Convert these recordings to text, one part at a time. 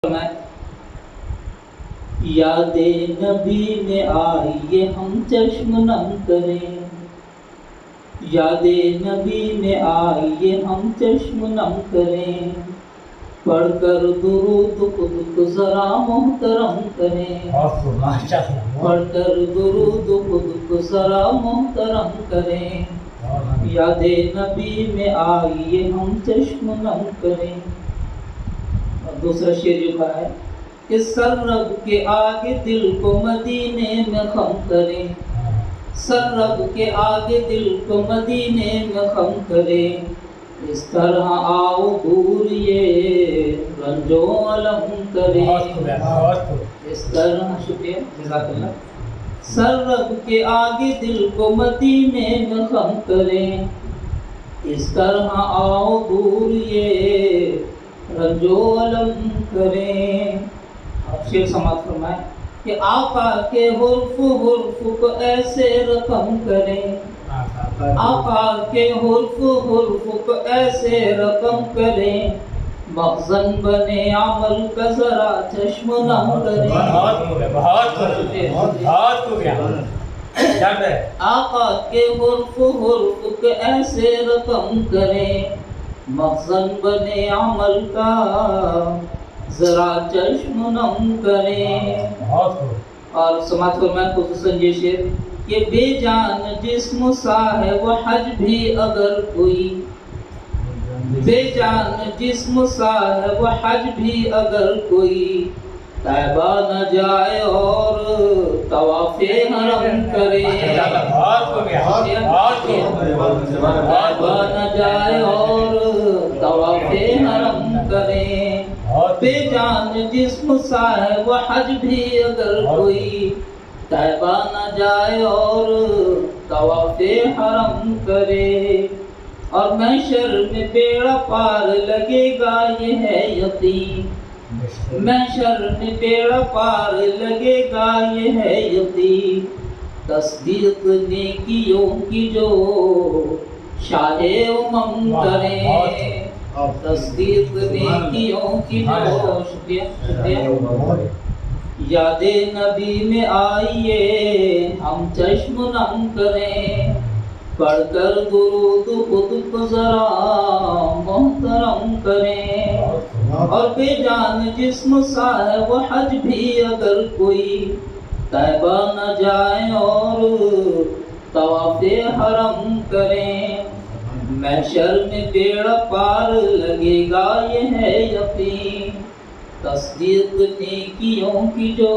میں یاد نبی میں آئیے ہم چشم نم کریں، یاد نبی میں آئیے ہم چشم نم کریں، پڑھ کر درود خود کو ذرا محترم کریں، پڑھ کر درود خود کو ذرا محترم کریں، یاد نبی میں آئیے ہم چشم نم کریں۔ اور دوسرا شعر جو کہا ہے کہ سر رب کے آگے دل کو مدینے میں خم کریں، سر رب کے آگے دل کو مدینے میں خم کریں، اس طرح آؤ دور یہ رنجو علم کریں، اس طرح شکریہ جزاک اللہ، سر رب کے آگے دل کو مدینے میں خم کریں، اس طرح آؤ دور یہ رنجو علم کریں۔ شعر سماعت فرمائیں کہ آقا کے حرف حرف کو ایسے رقم کریں، آقا کے حرف حرف کو ایسے رقم کریں، مخزن بنے عمل کا ذرا چشم نم کریں، آقا کے حرف حرف کو ایسے رقم کریں، مخزن بنے عمل کا ذرا چشم نم کریں۔ اور سماعت فرمائیں خصوصاً یہ شعر کہ بے جان جسم سا ہے وہ حج بھی اگر کوئی، بے جان جسم سا ہے وہ حج بھی اگر کوئی، طیبہ نہ جائے اور طواف حرم کرے، طیبہ نہ جائے اور طواف حرم کرے، بے جان جسم سا ہے وہ حج بھی اگر کوئی، طیبہ نہ جائے اور طواف حرم کرے۔ اور محشر میں بیڑا پار لگے گا یہ ہے یقین، محشر میں بیڑا پار لگے گا یہ ہے یقین، تصدیق نیکیوں کی جو شاہ امم کریں، تصدیق نیکیوں کی جو شکریہ یاد نبی میں آئیے ہم چشم نم کریں، پڑھ کر درود خود کو ذرا محترم کریں، اور بے جان جسم سا ہے وہ حج بھی اگر کوئی، طیبہ نہ جائیں اور طواف حرم کریں، محشر میں بیڑا پار لگے گا یہ ہے یقین، تصدیق نیکیوں کی جو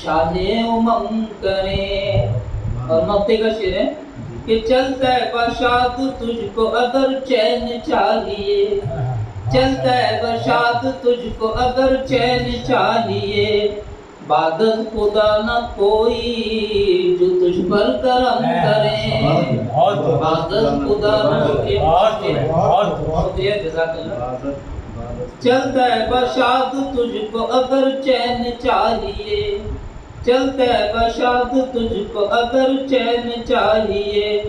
شاہ امم کریں۔ اور مقطع کا شعر ہے کہ چلتا ہے بشاد تجھ کو اگر چین چاہیے، چلتا ہے بشاد تجھ کو اگر چین چاہیے، بعد خدا نہ کوئی جو تجھ پر کرم کرے، بعد خدا نہ کوئی جزاک اللہ، چلتا ہے بشاد تجھ کو اگر چین چاہیے، چلتا ہے بشاد تجھ کو اگر چین چاہیے،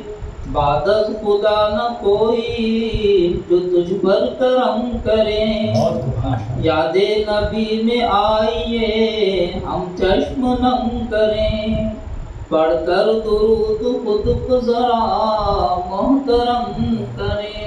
بعد خدا نہ کوئی جو تجھ پر کرم کرے، یاد نبی میں آئیے ہم چشم نم کریں، پڑھ کر درود خود کو ذرا محترم کریں۔